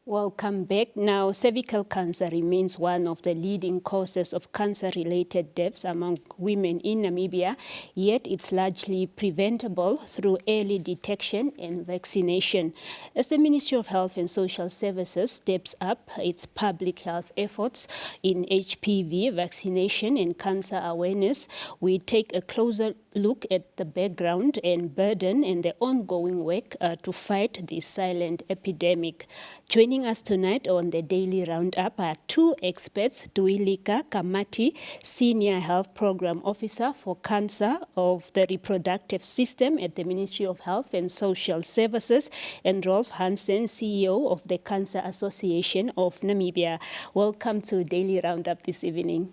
Welcome back. Now, cervical cancer remains one of the leading causes of cancer-related deaths among women in Namibia, yet it's largely preventable through early detection and vaccination. As the Ministry of Health and Social Services steps up its public health efforts in HPV vaccination and cancer awareness, we take a closer look at the background and burden and the ongoing work to fight this silent epidemic. Joining us tonight on the Daily Roundup are two experts, Tuwilika Kamati, Senior Health Program Officer for Cancer of the Reproductive System at the Ministry of Health and Social Services, and Rolf Hansen, CEO of the Cancer Association of Namibia. Welcome to Daily Roundup this evening.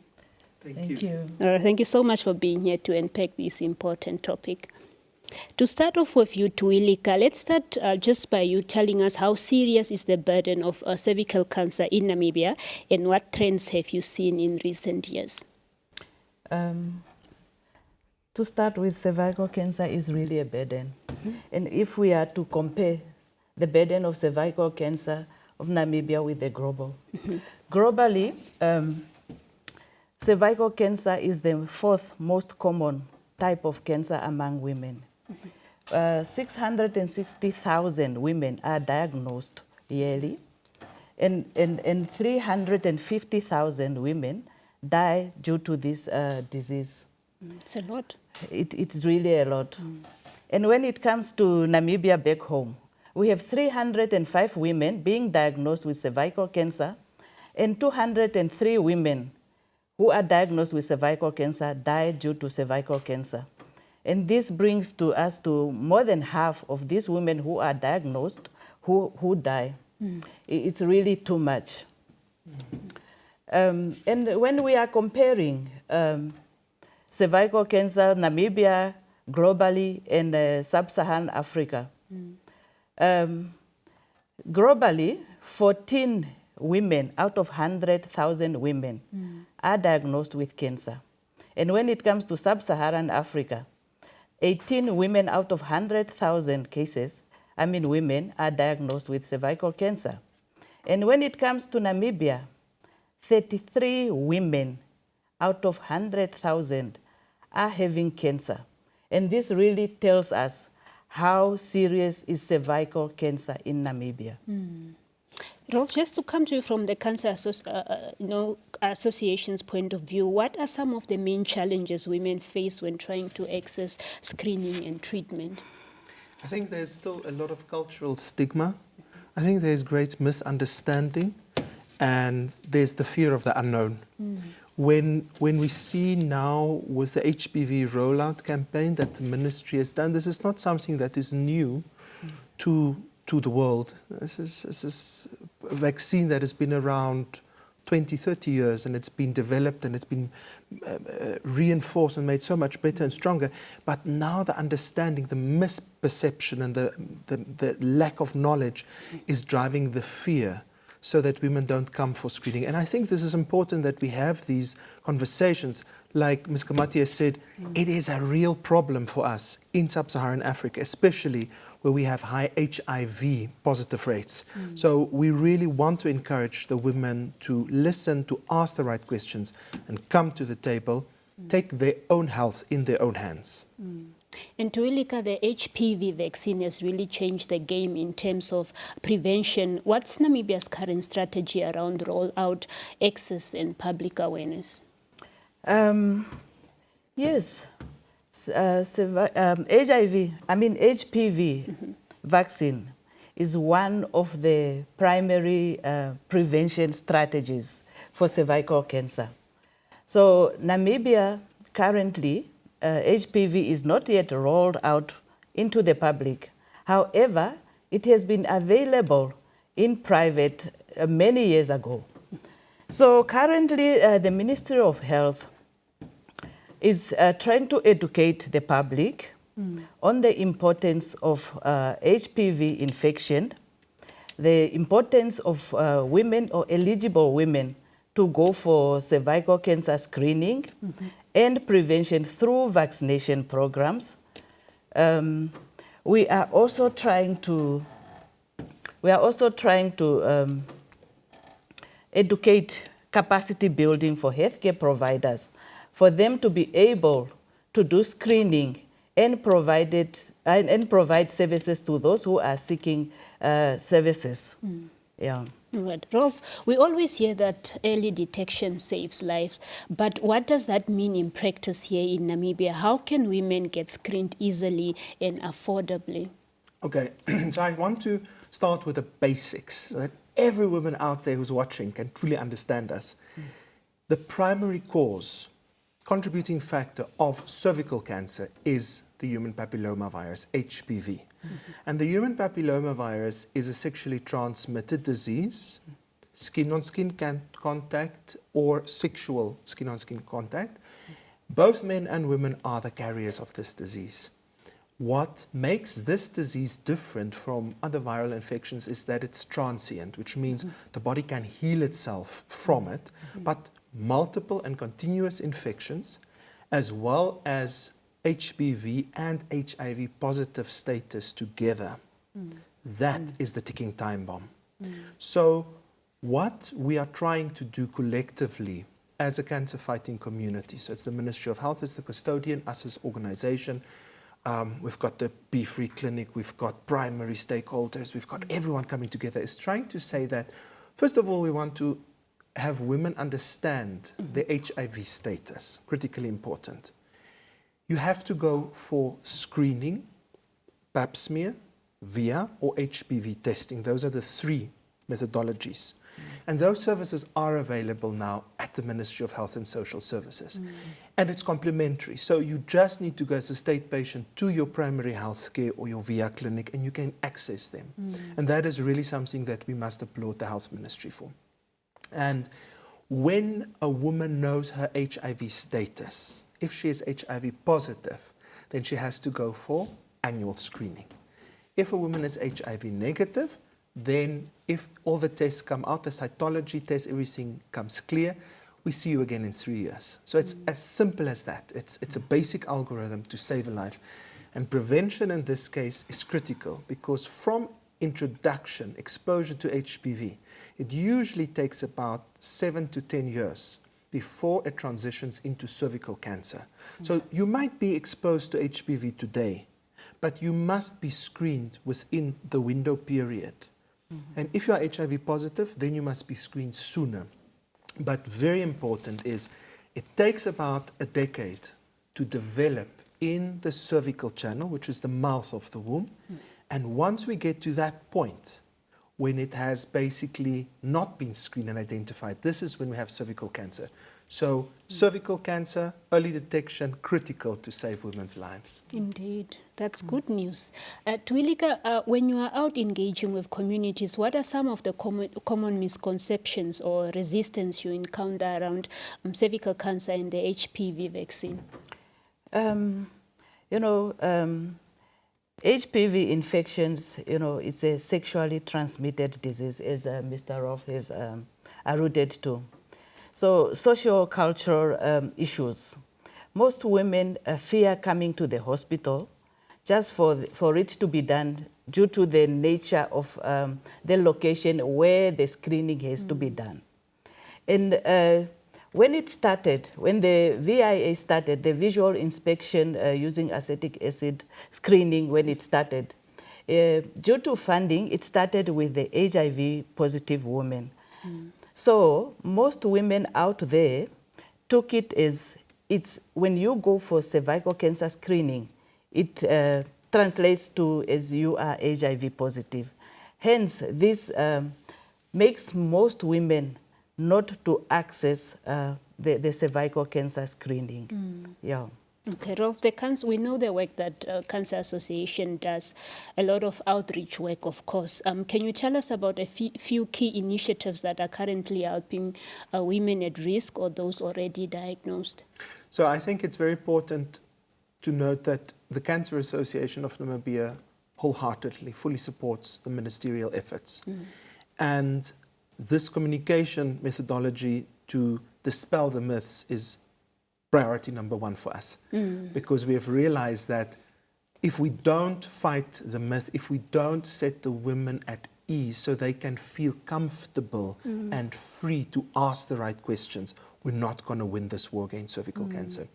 Thank you. Thank you so much for being here to unpack this important topic. To start off with you, Tuwilika, let's start just by you telling us how serious is the burden of cervical cancer in Namibia and what trends have you seen in recent years? To start with, cervical cancer is really a burden. And if we are to compare the burden of cervical cancer of Namibia with the global, globally, cervical cancer is the fourth most common type of cancer among women. 660,000 women are diagnosed yearly, and 350,000 women die due to this disease. It's a lot. It's really a lot. And when it comes to Namibia back home, we have 305 women being diagnosed with cervical cancer, and 203 women who are diagnosed with cervical cancer die due to cervical cancer. And this brings to us to more than half of these women who are diagnosed who die. It's really too much. And when we are comparing cervical cancer, Namibia, globally, and sub-Saharan Africa, globally, 14 women out of 100,000 women are diagnosed with cancer. And when it comes to sub-Saharan Africa, 18 women out of 100,000 cases, women are diagnosed with cervical cancer. And when it comes to Namibia, 33 women out of 100,000 are having cancer. And this really tells us how serious is cervical cancer in Namibia. Rolf, just to come to you from the Cancer Association's point of view, what are some of the main challenges women face when trying to access screening and treatment? I think there's still a lot of cultural stigma. I think there's great misunderstanding, and there's the fear of the unknown. When we see now with the HPV rollout campaign that the ministry has done, this is not something that is new to the world. This is a vaccine that has been around 20, 30 years, and it's been developed and it's been reinforced and made so much better and stronger. But now the understanding, the misperception and the lack of knowledge is driving the fear so that women don't come for screening. And I think this is important that we have these conversations. Like Ms. Kamati has said, it is a real problem for us in sub-Saharan Africa, especially where we have high HIV positive rates. So we really want to encourage the women to listen, to ask the right questions, and come to the table, take their own health in their own hands. And Tuwilika, the HPV vaccine has really changed the game in terms of prevention. What's Namibia's current strategy around rollout, access, and public awareness? Yes. HPV vaccine is one of the primary prevention strategies for cervical cancer. So Namibia currently, HPV is not yet rolled out into the public. However, it has been available in private many years ago. So currently, the Ministry of Health is trying to educate the public on the importance of HPV infection, the importance of women or eligible women to go for cervical cancer screening and prevention through vaccination programs. We are also trying to We are also trying to educate capacity building for healthcare providers, for them to be able to do screening and provide services to those who are seeking services. Yeah. Right. Rolf, we always hear that early detection saves lives, but what does that mean in practice here in Namibia? How can women get screened easily and affordably? Okay, so I want to start with the basics so that every woman out there who's watching can truly understand us. The primary cause, contributing factor of cervical cancer is the human papillomavirus, HPV. And the human papillomavirus is a sexually transmitted disease, skin-on-skin contact or sexual skin-on-skin contact. Both men and women are the carriers of this disease. What makes this disease different from other viral infections is that it's transient, which means the body can heal itself from it, but multiple and continuous infections, as well as HPV and HIV positive status together, that is the ticking time bomb. So what we are trying to do collectively as a cancer fighting community, so it's the Ministry of Health as the custodian, us as organization, we've got the Be Free Clinic, we've got primary stakeholders, we've got everyone coming together, is trying to say that, first of all, we want to have women understand their HIV status, critically important. You have to go for screening, pap smear, VIA, or HPV testing. Those are the three methodologies. And those services are available now at the Ministry of Health and Social Services. And it's complementary. So you just need to go as a state patient to your primary health care or your VIA clinic and you can access them. And that is really something that we must applaud the Health Ministry for. And when a woman knows her HIV status, if she is HIV positive, then she has to go for annual screening. If a woman is HIV negative, then if all the tests come out, the cytology test, everything comes clear, we see you again in 3 years. So it's as simple as that. It's a basic algorithm to save a life. And prevention in this case is critical because from introduction, exposure to HPV, it usually takes about 7 to 10 years before it transitions into cervical cancer. So you might be exposed to HPV today, but you must be screened within the window period. And if you are HIV positive, then you must be screened sooner. But very important is it takes about a decade to develop in the cervical channel, which is the mouth of the womb. And once we get to that point, when it has basically not been screened and identified, this is when we have cervical cancer. So cervical cancer, early detection, critical to save women's lives. Indeed, that's good news. Tuwilika, when you are out engaging with communities, what are some of the common misconceptions or resistance you encounter around cervical cancer and the HPV vaccine? HPV infections, it's a sexually transmitted disease, as Mr. Rolf have alluded to. So socio-cultural issues. Most women fear coming to the hospital just for it to be done due to the nature of the location where the screening has to be done. And when the VIA started, the visual inspection using acetic acid screening, when it started, due to funding, it started with the HIV positive women. So most women out there took it as when you go for cervical cancer screening, it translates to as you are HIV positive. Hence, this makes most women not to access the cervical cancer screening. Yeah. Okay, Rolf, we know the work that Cancer Association does, a lot of outreach work, of course. Can you tell us about a few key initiatives that are currently helping women at risk or those already diagnosed? So I think it's very important to note that the Cancer Association of Namibia wholeheartedly, fully supports the ministerial efforts. And this communication methodology to dispel the myths is priority number one for us, because we have realized that if we don't fight the myth, if we don't set the women at ease so they can feel comfortable and free to ask the right questions, we're not going to win this war against cervical cancer.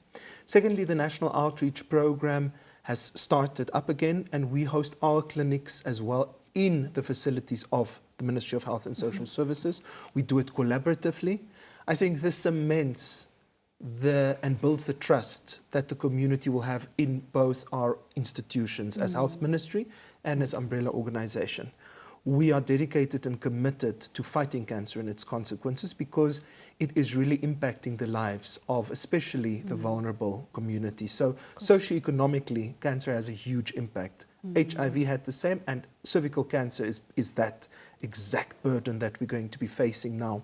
Secondly, the National Outreach Program has started up again, and we host our clinics as well in the facilities of the Ministry of Health and Social Services. We do it collaboratively. I think this cements and builds the trust that the community will have in both our institutions as Health Ministry and as umbrella organization. We are dedicated and committed to fighting cancer and its consequences because it is really impacting the lives of especially the vulnerable community. So socioeconomically, cancer has a huge impact. HIV had the same, and cervical cancer is that exact burden that we're going to be facing now.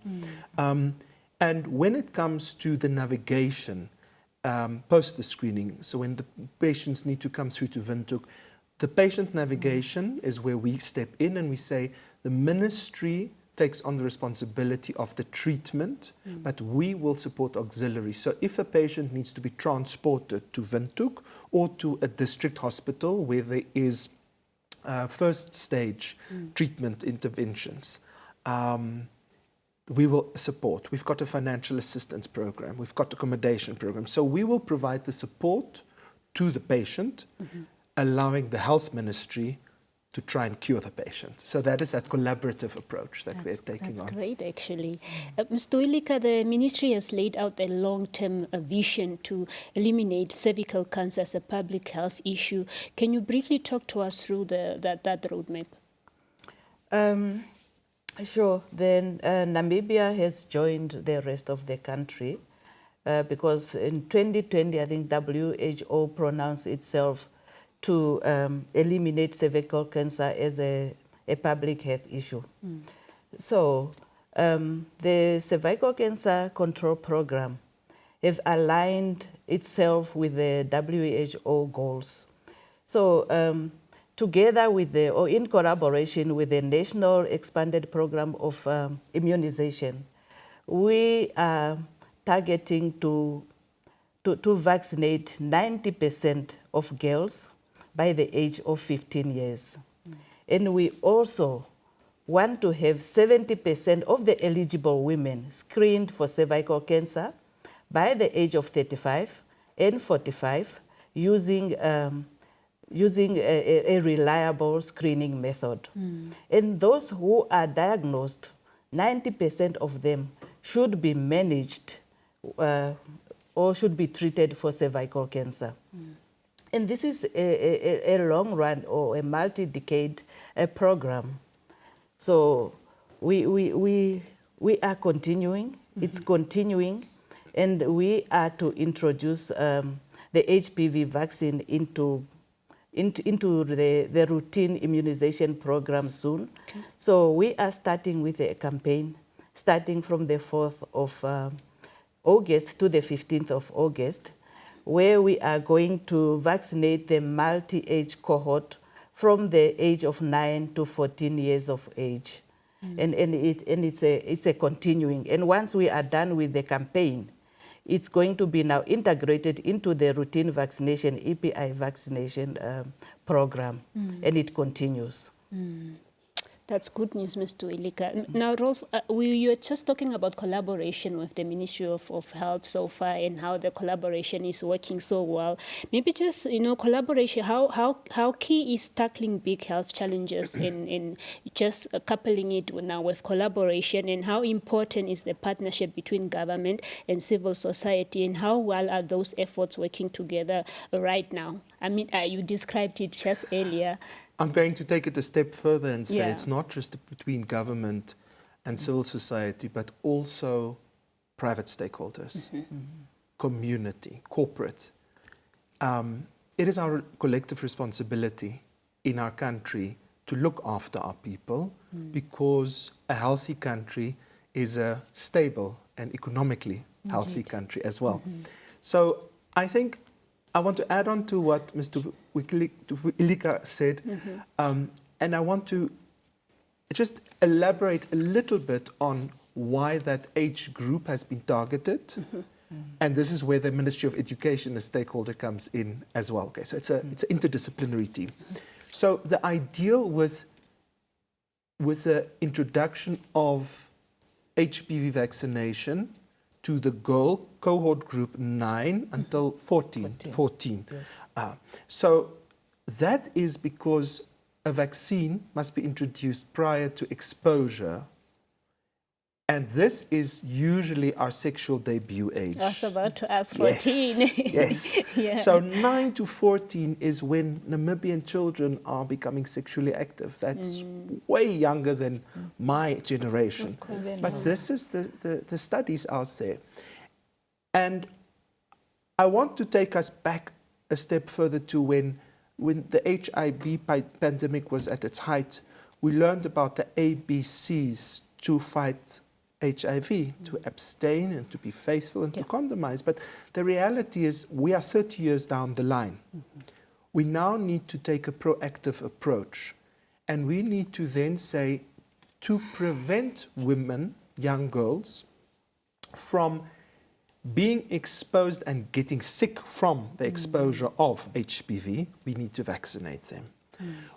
And when it comes to the navigation post the screening, so when the patients need to come through to Windhoek, the patient navigation is where we step in and we say the ministry takes on the responsibility of the treatment, but we will support auxiliary. So if a patient needs to be transported to Windhoek or to a district hospital where there is first stage treatment interventions, we will support. We've got a financial assistance program. We've got accommodation program. So we will provide the support to the patient, allowing the health ministry to try and cure the patient. So that is that collaborative approach that we're taking on. That's great, actually. Ms. Tuwilika, the ministry has laid out a long-term vision to eliminate cervical cancer as a public health issue. Can you briefly talk to us through that roadmap? Sure. Then Namibia has joined the rest of the country because in 2020, I think WHO pronounced itself to eliminate cervical cancer as a public health issue. So the cervical cancer control program have aligned itself with the WHO goals. So together with or in collaboration with the National Expanded Program of Immunization, we are targeting to vaccinate 90% of girls by the age of 15 years. And we also want to have 70% of the eligible women screened for cervical cancer by the age of 35 and 45 using a reliable screening method. And those who are diagnosed, 90% of them should be managed or should be treated for cervical cancer. And this is a long run or a multi-decade program. So we are continuing, it's continuing, and we are to introduce the HPV vaccine into the routine immunization program soon. Okay. So we are starting with a campaign starting from the 4th of August to the 15th of August, where we are going to vaccinate the multi-age cohort from the age of 9 to 14 years of age. And it's a continuing. And once we are done with the campaign, it's going to be now integrated into the routine vaccination, EPI vaccination program, and it continues. That's good news, Ms. Tuwilika. Now, Rolf, you were just talking about collaboration with the Ministry of Health so far and how the collaboration is working so well. Maybe just, collaboration, how key is tackling big health challenges in just coupling it now with collaboration, and how important is the partnership between government and civil society, and how well are those efforts working together right now? I mean, you described it just earlier. I'm going to take it a step further and say it's not just between government and civil society, but also private stakeholders, community, corporate. It is our collective responsibility in our country to look after our people, because a healthy country is a stable and economically healthy country as well. So I think I want to add on to what Mr. Tuwilika said, and I want to just elaborate a little bit on why that age group has been targeted. And this is where the Ministry of Education, a stakeholder, comes in as well. Okay, so it's an interdisciplinary team. So the ideal was with the introduction of HPV vaccination to the girl cohort group 9 until 14. Yes. So that is because a vaccine must be introduced prior to exposure. And this is usually our sexual debut age. I was about to ask 14. Yes. Yeah. So 9 to 14 is when Namibian children are becoming sexually active. That's way younger than my generation. But this is the studies out there. And I want to take us back a step further to when the HIV pandemic was at its height. We learned about the ABCs to fight HIV, to abstain and to be faithful and to condomize. But the reality is we are 30 years down the line. We now need to take a proactive approach. And we need to then say, to prevent women, young girls, from being exposed and getting sick from the exposure of HPV, we need to vaccinate them.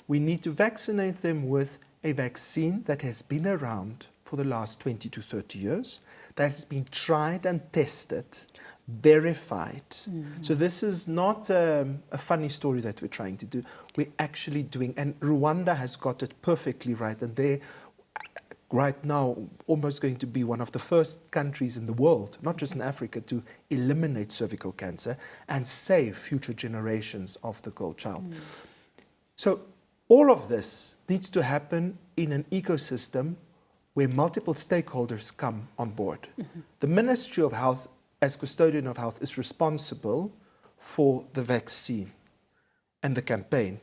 We need to vaccinate them with a vaccine that has been around for the last 20 to 30 years, that has been tried and tested, verified. So this is not a funny story that we're trying to do. We're actually doing, and Rwanda has got it perfectly right, and they're right now almost going to be one of the first countries in the world, not just in Africa, to eliminate cervical cancer and save future generations of the girl child. So all of this needs to happen in an ecosystem where multiple stakeholders come on board. The Ministry of Health, as custodian of health, is responsible for the vaccine and the campaign.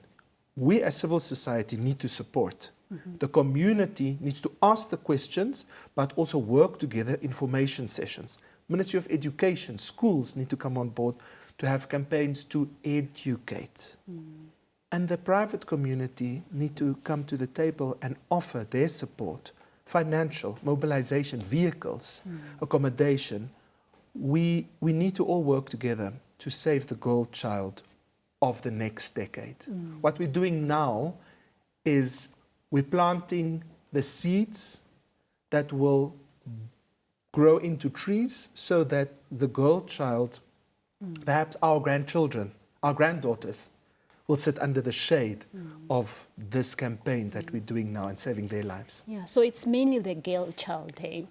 We as civil society need to support. The community needs to ask the questions, but also work together, information sessions. Ministry of Education, schools need to come on board to have campaigns to educate. And the private community need to come to the table and offer their support, financial, mobilization, vehicles, accommodation. We need to all work together to save the girl child of the next decade. What we're doing now is we're planting the seeds that will grow into trees so that the girl child, perhaps our grandchildren, our granddaughters, will sit under the shade of this campaign that we're doing now and saving their lives. Yeah, so it's mainly the girl child, eh?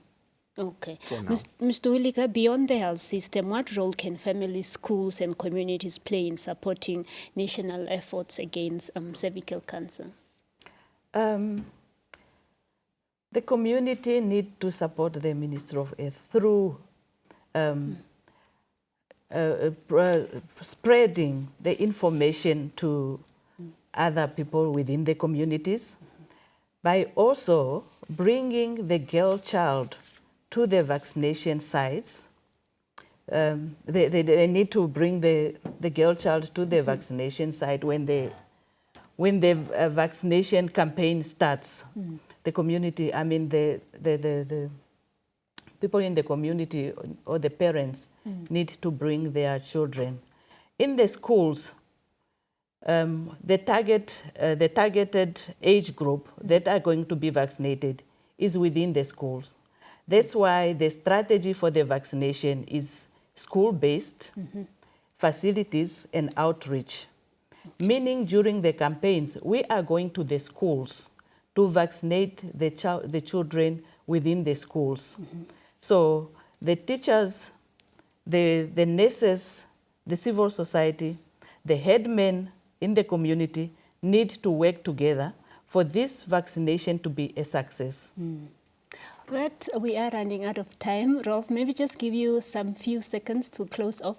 Okay. For now. Ms. Tuwilika, beyond the health system, what role can families, schools and communities play in supporting national efforts against cervical cancer? The community need to support the Ministry of Health through spreading the information to other people within the communities, by also bringing the girl child to the vaccination sites. They need to bring the girl child to the vaccination site when the vaccination campaign starts. The community, I mean the people in the community or the parents need to bring their children. In the schools, the targeted age group that are going to be vaccinated is within the schools. That's why the strategy for the vaccination is school-based, facilities and outreach. Meaning during the campaigns, we are going to the schools to vaccinate the children within the schools. So the teachers, the nurses, the civil society, the headmen in the community need to work together for this vaccination to be a success. But we are running out of time. Rolf, maybe just give you some few seconds to close off.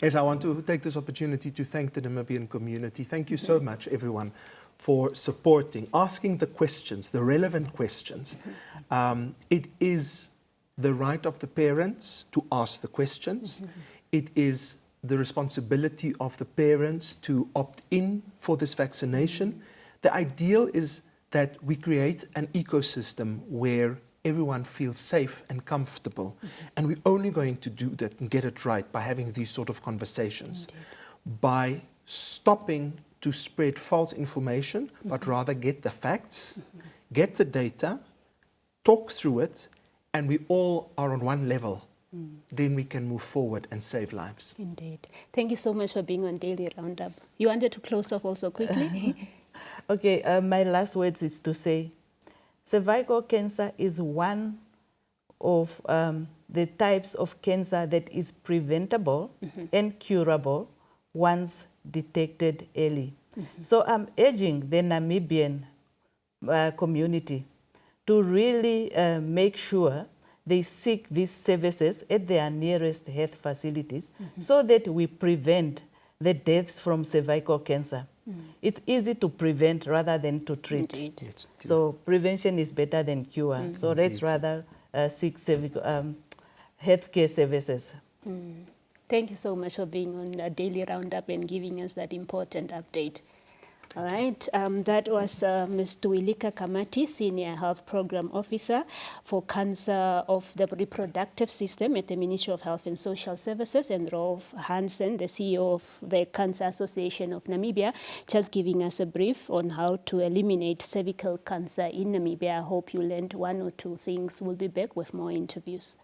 Yes, I want to take this opportunity to thank the Namibian community. Thank you so much, everyone, for supporting, asking the questions, the relevant questions. It is the right of the parents to ask the questions. It is the responsibility of the parents to opt in for this vaccination. The ideal is that we create an ecosystem where everyone feels safe and comfortable. And we're only going to do that and get it right by having these sort of conversations, by stopping to spread false information, but rather get the facts, get the data, talk through it, and we all are on one level, then we can move forward and save lives. Indeed. Thank you so much for being on Daily Roundup. You wanted to close off also quickly? Okay, my last words is to say, cervical cancer is one of the types of cancer that is preventable and curable once detected early. So I'm urging the Namibian community to really make sure they seek these services at their nearest health facilities so that we prevent the deaths from cervical cancer. It's easy to prevent rather than to treat. Indeed. So prevention is better than cure. So let's rather seek cervical healthcare services. Thank you so much for being on a Daily Roundup and giving us that important update. All right, that was Ms. Tuwilika Kamati, Senior Health Program Officer for Cancer of the Reproductive System at the Ministry of Health and Social Services, and Rolf Hansen, the CEO of the Cancer Association of Namibia, just giving us a brief on how to eliminate cervical cancer in Namibia. I hope you learned one or two things. We'll be back with more interviews.